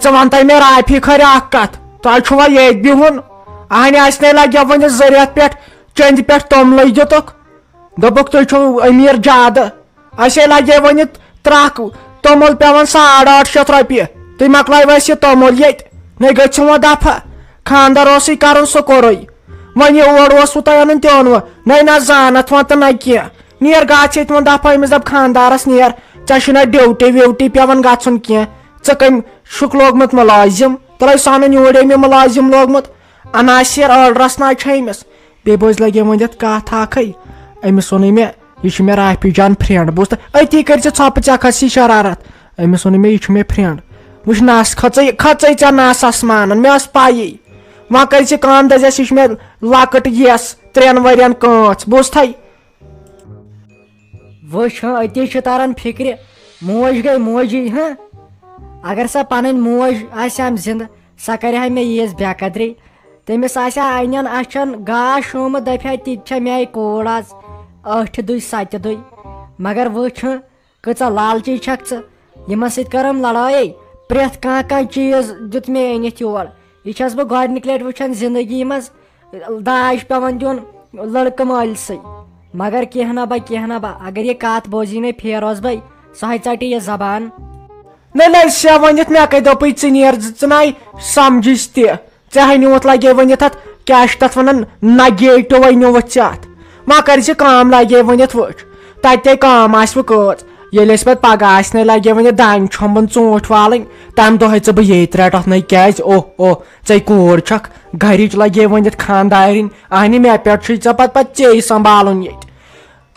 ژٕ وَنتَے مےٚ رافی کھٔرۍ اکھ کتھ تۄہہِ چھُوا ییٚتہِ بِہُن اہنہِ آسنے لگہِ وۄنۍ ذٔریعت پٮ۪ٹھ چندِ پٮ۪ٹھ توٚملٕے دِتُکھ دوٚپُکھ تُہۍ چھِو أمیٖر زیادٕ اَسے لگے وۄنۍ ترٛکھ توٚمُل پیٚوان 850 رۄپیہِ تُہۍ مۄکلٲیِو اَسہِ یہِ توٚمُل ییٚتہِ نَے گٔژھِو وۄنۍ دفعہ خانٛدر اوسُے کَرُن سُہ کوٚرُے وۄنۍ یہِ اور اوسوٕ تۄہہِ اَنُن تہِ اوٚنوٕ نَے نہ زانتھ وۄنۍ تہٕ نہ کینٛہہ نیر گژھ ییٚتہِ وۄنۍ دفعہ أمِس دَپ خانٛدارس نیر ژےٚ چھُنہ ڈیوٹی ویوٹی پیٚوان گژھُن کینٛہہ ژٕ کٔمۍ چھُکھ لوگمُت مُلٲزِم تُلے سَنُن یوٗرۍ أمۍ مُلٲزِم لوگمُت عناصر ٲلرس ناے چھُ أمِس بیٚیہِ بوٗز لگے وۄنۍ یَتھ کتھ اکھٕے أمِس ووٚنُے مےٚ یہِ چھُ مےٚ رافی جان فرینڈ بوٗز تہٕ أتی کٔرۍ ژٕ ژھۄپہٕ ژےٚ کھسی شرارت أمِس ووٚنُے مےٚ یہِ چھُ مےٚ فرینڈ وٕچھ نس کھژٕے ژےٚ نسس مانان مےٚ ٲس پایی وۄنۍ کٔرۍ ژٕ کٲم دٔپزٮ۪س یہِ چھُ مےٚ لۄکٕٹ یس 3 ؤرین کٲنٛژ بوٗزتھے وٕچھ أتی چھُ تران فِکرِ موج گٔے موجی اگر سۄ پنٕنۍ موج آسہِ ہم زِندٕ سۄ کرِ ہا مےٚ ییٖژ بے قدری تٔمِس آسہِ ہا انٮ۪ن اچھن گاش شوٗمُت دپہِ ہا تہِ چھےٚ میٛانہِ کوٗر آز 8 دُہۍ 7 دُہۍ مگر وٕچھ کۭژاہ لالچی چھکھ ژٕ یِمن سۭتۍ کٔرٕم لڑٲیی پرٛٮ۪تھ کانٛہہ چیٖز دیُت مےٚ أنِتھ یور یہِ چھس بہٕ گۄڈنِکۍ لٹہِ وٕچھان زندگی منٛز داج پیٚوان دیُن لڑکہٕ مٲلسٕے مگر کینٛہہ نہ با اگر یہِ کتھ بوزی نے فیروز بھاے سۄے ژٹہِ یہِ زبان نہ لے سا ؤنِتھ مےٚ کَتہِ دوٚپُے ژٕ نیر ژٕ ناے سمجھِس تہِ ژےٚ ہنیوٗتھ لگے ؤنِتھ اتھ کیٛاہ چھِ تتھ ونان نگیٹِوے نیوٗتھ ژےٚ اتھ وۄنۍ کر ژٕ کٲم لگے ؤنِتھ وٕچھ تتے کٲم آسوٕ کۭژ ییٚلہِ أسۍ پتہٕ پگہہ آسنے لگے وۄنۍ دانہِ چھۄمبُن ژوٗنٛٹھۍ والٕنۍ تمہِ دۄہے ژٕ بہٕ ییٚتہِ رٹہٕ نَے کیٛازِ ژے کوٗر چھکھ گرِچ لگے ؤنِتھ خانٛدارِنۍ اہنہِ مےٚ پٮ۪ٹھ چھُے ژےٚ پتہٕ ژےٚ سمبالُن ییٚتہِ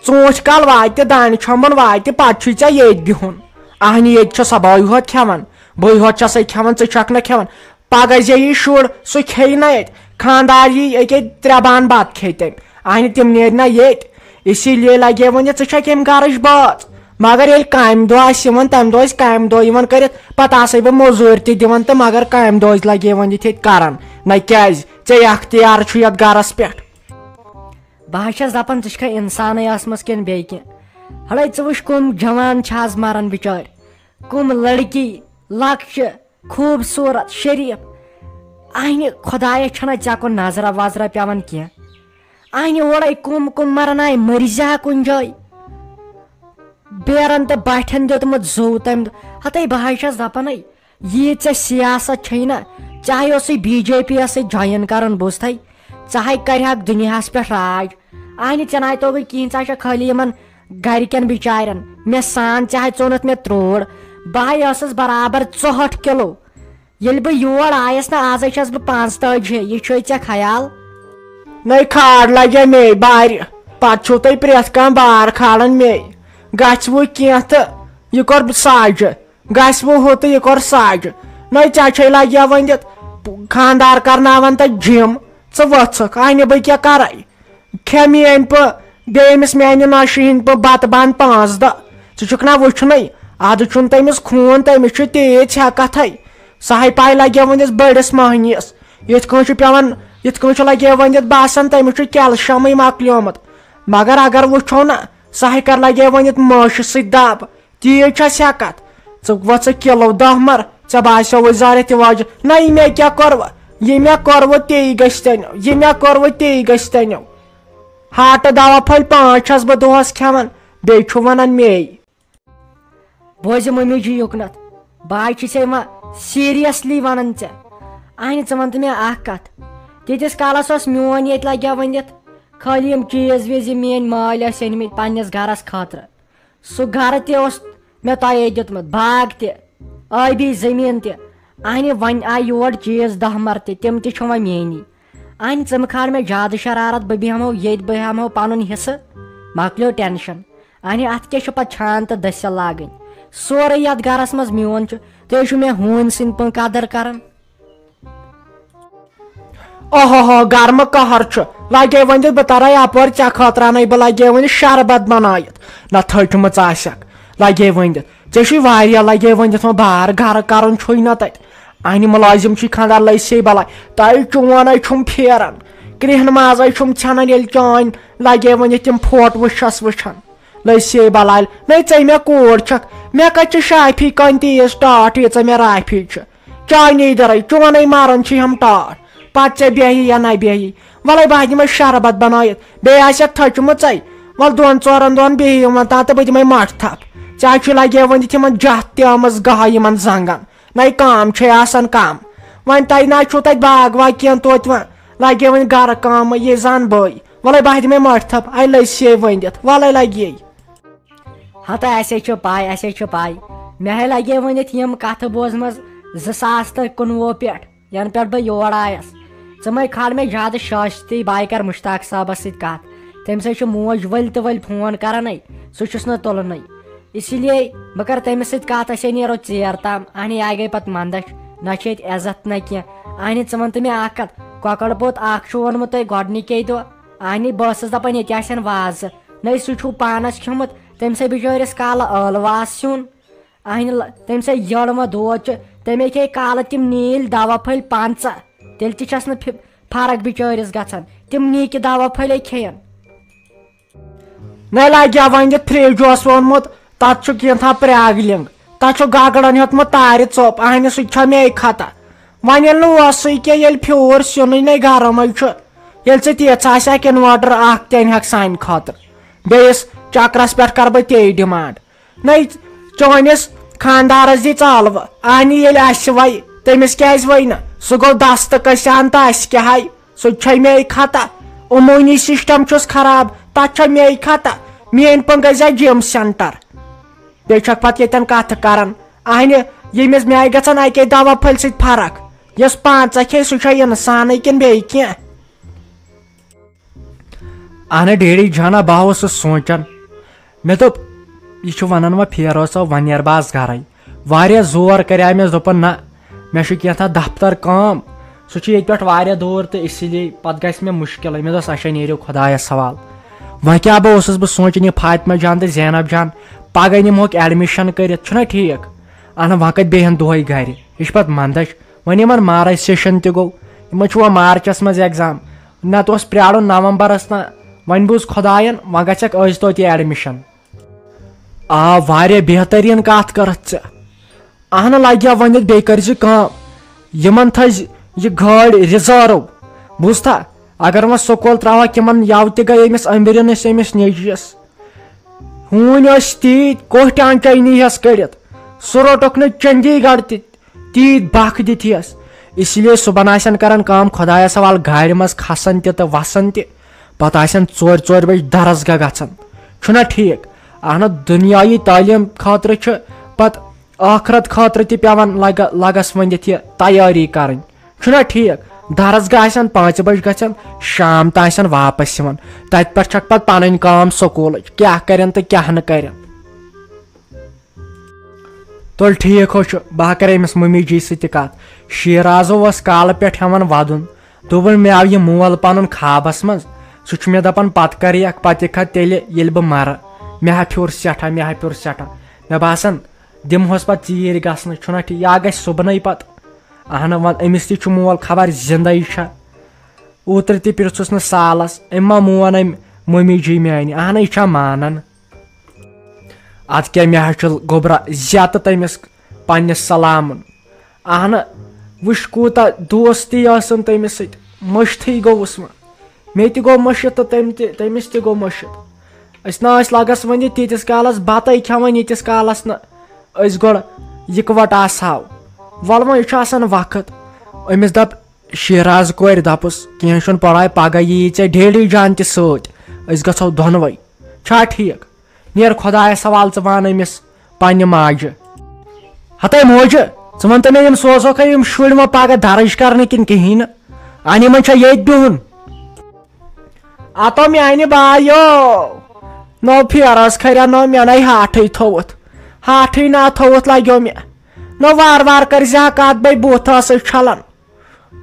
ژوٗنٛٹھۍ کال واتہِ دانہِ چھۄمبُن واتہِ پتہٕ چھُے ژےٚ ییٚتہِ بِہُن اہنہِ ییٚتہِ چھُ سۄ بٲے ہوت کھٮ۪وان بٕے ہوت چھسے کھٮ۪وان ژٕ چھکھ نہٕ کھٮ۪وان پگہہ زیٚیی شُر سُہ کھیٚیہِ نہ ییٚتہِ خانٛدار یی أکے 3 بانہٕ بتہٕ کھیٚیہِ تٔمۍ اہنہِ تِم نیرِ نہ ییٚتہِ اسی لیے لگے ؤنِتھ ژٕ چھکھ ییٚمہِ گرٕچ بٲژ مگر ییٚلہِ کامہِ دۄہ آسہِ یِوان تمہِ دۄہ ٲسۍ کامہِ دۄہ یِوان کٔرِتھ پتہٕ آسے بہٕ موٚزوٗرۍ تہِ دِوان تہٕ مگر کامہِ دۄہ ٲسۍ لگے ؤنِتھ ییٚتہِ کران نہ کیٛازِ ژےٚ اختیار چھُ یتھ گرس پٮ۪ٹھ بہٕ حظ چھس دپان ژٕ چھکھا انسانٕے ٲسمٕژ کِنہٕ بیٚیہِ کینٛہہ ہڑے ژٕ وٕچھ کُم جوان چھِ آز مران بچٲرۍ کُم لڑکی لۄکچہِ خوٗبصوٗرت شریٖف اہنہِ خۄدایا چھنہ ژےٚ کُن نظرا وظرا پیٚوان کینٛہہ اہنہِ اورے کُم مران آے مٔرزِ کُنہِ جایہِ بیرن تہٕ بٹھٮ۪ن دیُتمُت زوٗ تمہِ دۄہ ہتے بہٕ حظ چھس دپانے یہِ ژےٚ سیاست چھے نہ چاہے اوسُے BJP یس سۭتۍ جویِن کرُن بوٗزتھے ژٕ ہاے کرہکھ دُنیاہس پٮ۪ٹھ راج اہنہِ ژےٚ ناے توگٕے کِہینۍ ژٕ چھکھ خٲلی یِمن گرِکٮ۪ن بچارٮ۪ن مےٚ سان ژےٚ ہاے ژوٚنُتھ مےٚ تروڑ بہٕ ہاے ٲسٕس برابر 64 کِلوٗ ییٚلہِ بہٕ یور آیس نہ آزے چھس بہٕ 45 یہِ چھُے ژےٚ خیال نَے کھاڑ لگے مے بارِ پتہٕ چھُو تُہۍ پرٛٮ۪تھ کانٛہہ بار کھالان مے گژھوٕ کینٛہہ تہٕ یہِ کوٚر ساجہِ گژھوٕ ہُہ تہٕ یہِ کوٚر ساجہِ نَے ژےٚ چھے لگیا ؤنِتھ خانٛدار کرناون تتہِ جِم ژٕ ؤژھکھ اہنہِ بہٕ کیٛاہ کرے کھےٚ میٲنۍ پٲٹھۍ بیٚیہِ أمِس میانہِ نۄشہِ ہِنٛدۍ پٲٹھۍ بتہٕ بنٛد 5 دۄہ ژٕ چھُکھ نہ وٕچھنٕے ادٕ چھُنہٕ تٔمِس خوٗن تٔمِس چھُ تیٖژ ہٮ۪کتھے سۄ ہے پاے لگے ؤنِتھ بٔڑِس مٔہنِوِس یِتھ کٔنۍ چھُ پیٚوان یِتھ کٔنۍ چھُ لگے ؤنِتھ باسان تٔمِس چھُ کیلشمٕے مۄکلیومُت مگر اگر وٕچھو نہ سۄ ہے کر لگے ؤنِتھ مٲشہِ سۭتۍ دب تیٖژ چھس ہٮ۪کتھ ژٕ وَژھکھ کِلوٗ 10 مر ژےٚ باسیووٕے زارِ تہِ واجہِ نہ یہِ مےٚ کیٛاہ کوٚروٕ یہِ مےٚ کوٚروٕ تی گژھِ تٔنِو یہِ مےٚ کوٚروٕ تی گژھِ تٔنِو ہاٹہٕ دوا پھٔلۍ 5 چھس بہٕ دۄہس کھٮ۪وان بیٚیہِ چھُ ونان مے بوزِ مٔمی جی یُکنتھ بہٕ حظ چھُسے وۄنۍ سیٖریسلی ونان ژےٚ اہنہِ ژٕ ون تہٕ مےٚ اکھ کتھ تیٖتِس کالس اوس میون ییٚتہِ لگیا ؤنِتھ خٲلی یِم چیٖز ویٖز یِم میٲنۍ مٲلۍ ٲسۍ أنمٕتۍ پننِس گرس خٲطرٕ سُہ گرٕ تہِ اوس مےٚ تۄہے دیُتمُت باغ تہِ ٲبی زٔمیٖن تہِ اہنہِ وۄنۍ آیہِ یور چیٖز 10 مر تہِ تِم تہِ چھِ وۄنۍ میٲنی اہنہِ ژٕ مہٕ کھال مےٚ زیادٕ شرارت بہٕ بیٚہمو ییٚتہِ بہٕ ہٮ۪مہو پنُن حصہٕ مۄکلیو ٹینشن اہنہِ اتھ کیٛاہ چھُ پتہٕ چھان تہٕ دٔسِل لاگٕنۍ سورُے یتھ گرس منٛز میون چھُ تُہۍ چھُو مےٚ ہوٗنۍ سٕنٛدۍ پٲٹھۍ قدر کران اوہو گرمہٕ قہر چھُ لگے ؤنِتھ بہٕ ترے اپٲرۍ ژےٚ خٲطرٕ انے بہٕ لگے ؤنِتھ شربت بنٲیِتھ نہ تھٔچمٕژ آسٮ۪کھ لگے ؤنِتھ ژےٚ چھُے واریاہ لگے ؤنِتھ وۄنۍ بار گرٕ کرُن چھُے نہ تتہِ اہنہِ مُلٲزِم چھُے خانٛدار لٔسے بلاے تۄہہِ چون چھُم پھیران کرٛہنہِ مازے چھُم ژھٮ۪نان ییٚلہِ چٲنۍ لگے ؤنِتھ تِم فوٹوٕ چھس وٕچھان لٔسے بلاے نَے ژےٚ مےٚ کوٗر چھکھ مےٚ کتہِ چھِ شافی کٔنۍ تیٖژ ٹاٹھ ییٖژاہ مےٚ رافی چھِ چانے درے چونے مارن ہم ٹاٹ پتہ ے بیہی یا نہ بیہی ولے بہ دمے شربت بنائت بیٚیہِ آسیکھ تھٔچمٕژے ول 2-4 دۄہن بیہی یِمن تام تہٕ بہٕ دِمے مٹھ تھپھ ژےٚ لگے ؤنِتھ یِمن جتھ تہِ آمٕژ گاہ یِمن زنگن نَے کام چھے آسان کم وۄنۍ تۄہہِ نہ چھُو تتہِ باغ واغ کینٛہہ توتہِ وۄنۍ لگے وۄنۍ گرٕ کٲمٕے یہِ زن بٲے ولے بہ دِمے مٹھ تھپھ اے لٔسی ؤنِتھ ولے لگے ہتہ اسے چھُ پاے مےٚ لگے ؤنِتھ یِم کتھٕ بوزمژ 2019 پٮ۪ٹھ ینہٕ پٮ۪ٹھ بہٕ یور آیس ژٕ مے کھال مےٚ زیادٕ شٲشتی بہٕ کرٕ مشتاق صٲبس سۭتۍ کتھ تٔمۍ سۭتۍ چھُ موج ؤلۍ تہٕ ؤلۍ فون کرانٕے سُہ چھُس نہٕ تُلنٕے اسی لیے بہٕ کرٕ تٔمِس سۭتۍ کتھ أسے نیرو ژیر تام اہنی آے گٔے پتہٕ منٛدچھ نہ چھِ ییٚتہِ عزت نہ کینٛہہ اہنی ژٕ ون تہٕ مےٚ اکھ کتھ کۄکر پوٚت اکھ چھُ ووٚنمُت تۄہہِ گۄڈنِکے دۄہ اہنی بہٕ ٲسٕس دپان ییٚتہِ آسن وازٕ نَے سُہ چھُو پانس کھیوٚمُت تٔمۍ بِچٲرِس کالہٕ ٲلوٕ آس سیُن اہنہِ تٔمۍ یٔڑ دود چھُ تٔمے کھے کالہٕ تِم نیٖلۍ دوا پھٔلۍ 15 تیٚلہِ تہِ چھس نہٕ فرق بِچٲرِس گژھان تِم نیٖکہِ دوا پھٔلے کھیٚیَن نہ لگیا ؤنِتھ فرج اوس ووٚنمُت تتھ چھُ کینٛژھا پرٛاگلِنگ تتھ چھُ گگرن ہیوٚتمُت تارِ ژوٚپ اہنہِ سُہ تہِ چھا مے خطا وۄنۍ ییٚلہِ نہٕ اوسُے کینٛہہ ییٚلہِ پھیوٗر سِنُے نَے گرمٕے چھُ ییٚلہِ ژٕ تیٖژ آسیکھ اِنوٲٹر اکھ تہِ أنۍ ہکھ سانہِ خٲطرٕ بیٚیِس چکرس پٮ۪ٹھ کرٕ بہٕ تے ڈِمانڈ نَے چٲنِس خاندارس دی ژالوٕ اہنہِ ییٚلہِ اسہِ وَے تٔمِس کیازِ وَے نہٕ سُہ گوٚو دستہٕ کٔسان تہٕ اسہِ کیٛاہ ہاے سُہ تہِ چھے مے خطا عموٗنی سسٹم چھُس خراب تتھ چھےٚ مے خطا میٲنۍ پٲٹھۍ گٔژھزِ جِم سینٹر بیٚیہِ چھکھ پتہٕ ییٚتٮ۪ن کتھٕ کران اہنہِ ییٚمِس مےٚ آیہِ گژھان اکے دوا پھٔلۍ سۭتۍ فرق یۄس 5 کھے سُہ چھا انسانٕے کِنہٕ بیٚیہِ کینٛہہ اہنہٕ ڈیڈی جانا بہٕ اوسُس سونٛچان مےٚ دوٚپ یہِ چھُ ونان وۄنۍ پھیرو سا وۄنۍ نیرٕ بہٕ آز گرے واریاہ زور کرے مےٚ دوٚپُن نہ مےٚ چھُ کینٛژھا دفتر کٲم سُہ چھُ ییٚتہِ پٮ۪ٹھ واریاہ دوٗر تہٕ اسی لیے پتہٕ گژھِ مےٚ مُشکلٕے مےٚ دوٚپ اچھا نیٖرِو خۄدایس حوالہٕ وۄنۍ کیٛاہ بہٕ اوسُس بہٕ سونٛچان یہِ فاطمہ جان تہٕ زینب جان پگہہ نِمہوکھ ایڈمِشن کٔرِتھ چھُنہ ٹھیٖک اہنہٕ وۄنۍ کتہِ بیٚہن دۄہے گرِ یہِ چھِ پتہٕ منٛدچھ وۄنۍ یِمن مارچ سیشن تہِ گوٚو یِمن چھُ وۄنۍ مارچس منٛز ایگزام نتہٕ اوس پرٛارُن نومبرس تام وۄنۍ بوٗز خۄداین وۄنۍ گژھٮ۪کھ أزۍ توتہِ ایڈمِشن آ واریاہ بہتریٖن کتھ کٔرتھ ژےٚ اہنہٕ لگیا ؤنِتھ بیٚیہِ کٔرزِ کٲم یِمن تھٲیزِ یہِ گٲڑۍ رِزٲرٕو بوٗزتھا اگر وۄنۍ سکوٗل تراوہکھ یِمن یَوٕ تہِ گٔے أمِس أمبرِنس أمِس نیٚچوِس ہوٗنۍ ٲسۍ تیٖتۍ کوٹھۍ آنچے نیٖہس کٔڑِتھ سُہ روٚٹُکھ نہٕ چندی گڑھ تہِ تیٖتۍ بکھ دِتھیس اسی لیے صُبحن آسن کران کٲم خۄدایس حوالہٕ گاڑِ منٛز کھسان تہِ تہٕ وسان تہِ پتہٕ آسن 4 بجہِ درسگاہ گژھان چھُنہ ٹھیٖک اہنہٕ دُنیایی تعلیٖم خٲطرٕ چھُ پتہٕ ٲخرت خٲطرٕ تہِ پیٚوان لگس ؤنِتھ یہِ تیٲری کرٕنۍ چھُنہ ٹھیٖک درسگاہ آسن 5 بجہِ گژھان شام تام آسن واپس یِوان تتہِ پٮ۪ٹھ چھکھ پتہٕ پنٕنۍ کٲم سکوٗلٕچ کیٛاہ کرن تہٕ کیٛاہ نہٕ کرن تُل ٹھیٖک حظ چھُ بہٕ کرٕ أمِس ممی جی سۭتۍ تہِ کتھ شیٖرازو اوس کالہٕ پٮ۪ٹھ ہٮ۪وان ودُن دوٚپُن مےٚ آو یہِ مول پنُن خوابس منٛز سُہ چھُ مےٚ دپان پتہٕ کر یکھ پتہٕ یِکھا تیٚلہِ ییٚلہِ بہٕ مرٕ مےٚ ہا پھیوٗر سٮ۪ٹھاہ مےٚ باسان دِمہوس پتہٕ ژیٖرۍ گژھنہٕ چھُنہ ٹھیٖک یا گژھِ صُبحنٕے پتہٕ اہنہٕ وۄنۍ أمِس تہِ چھُ مول خبر زندے چھا اوترٕ تہِ پرژھُس نہٕ سالس أمۍ ما مون أمۍ ممی جی میانہِ اہنہٕ یہِ چھا مانان ادٕ کیٛاہ مےٚ حظ چھُ گوٚبرا زیتہٕ تٔمِس پننِس سلامُن اہنہٕ وٕچھ کوٗتاہ دوستی ٲسٕن تٔمِس سۭتۍ مٔشتھٕے گوٚوُس وۄنۍ مےٚ تہِ گوٚو مٔشِتھ تہٕ تٔمِس تہِ گوٚو مٔشِتھ أسۍ نہ ٲسۍ لگس وۄنۍ تیٖتِس کالس بتے کھٮ۪وان ییٖتِس کالس نہٕ أسۍ گۄڈٕ یِکوٹ آسہو ول وۄنۍ یہِ چھُ آسان وقت أمِس دپ شیٖراز کورِ دپُس کینٛہہ چھُنہٕ پرواے پگہہ یی ژےٚ ڈیڈی جان تہِ سۭتۍ أسۍ گژھو دۄنوے چھا ٹھیٖک نیر خۄدایس حوالہٕ ژٕ ون أمِس پننہِ ماجہِ ہتے موجہِ ژٕ ون تہٕ مےٚ یِم سوزوکھے یِم شُرۍ وۄنۍ پگہہ درٕج کرنہٕ کِنہٕ کِہینۍ نہٕ انہِ یِمن چھا ییٚتہِ بِہُن اتو میانہِ بایو نو پھیرس کھریا نو مےٚ نَے ہاٹھٕے نہ تھوٚوُتھ لگیو مےٚ نو وارٕ کٔرزِ ہا کتھ بے بُتھ ٲسٕے چھلان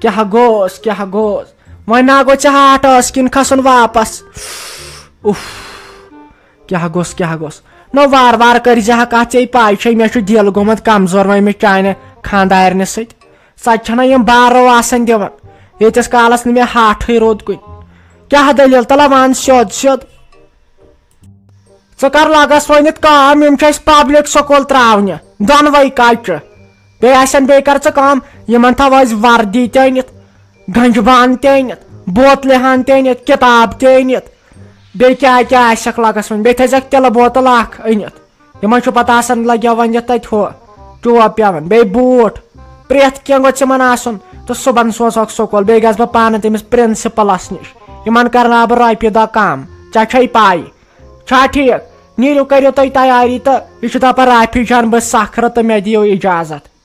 کیٛاہ گوس وۄنۍ نہ گوٚو ژےٚ ہاٹھ ٲس کِنۍ کھسُن واپس اُف کیٛاہ گوٚس نو وارٕ کٔرزِ ہا کتھ ژےٚ پاے چھے مےٚ چھُ دِل گوٚمُت کمزور وۄنۍ أمِس چانہِ خاندارنہِ سۭتۍ سۄ تہِ چھنہ یِم بارو آسان دِوان ییٖتِس کالس نہٕ مےٚ ہاٹھٕے روٗد کُنہِ کیٛاہ دٔلیٖل تلہ ون سیوٚد ژٕ کر لگس ؤنِتھ کٲم یِم چھِ اسہِ پبلک سکوٗل تراونہِ دۄنوے کچہِ بیٚیہِ آسن بیٚیہِ کر ژٕ کٲم یِمن تھاو أسۍ وردی تہِ أنِتھ گنجہٕ بانہٕ تہِ أنِتھ بوتلہِ ہن تہِ أنِتھ کِتاب تہِ أنِتھ بیٚیہِ کیٛاہ کیٛاہ آسٮ۪کھ لگس وۄنۍ بیٚیہِ تھٲیزٮ۪کھ تِلہٕ بوتل اکھ أنِتھ یِمن چھُ پتہٕ آسان لگیو ؤنِتھ تتہِ ہُہ ٹوپ پٮ۪وان بیٚیہِ بوٗٹھ پرٛٮ۪تھ کینٛہہ گوٚژھ یِمن آسُن تہٕ صُبحن سوزہوکھ سکوٗل بیٚیہِ گژھٕ بہٕ پانہٕ تٔمِس پرنسپلس نِش یِمن کرناو بہٕ رۄپیہِ دہ کم ژےٚ چھے پاے چھا ٹھیٖک نیٖرِو کٔرِو تُہۍ تیٲری تہٕ یہِ چھُ دپان رافی جان بہٕ سکھرٕ تہٕ مےٚ دِیِو اجازت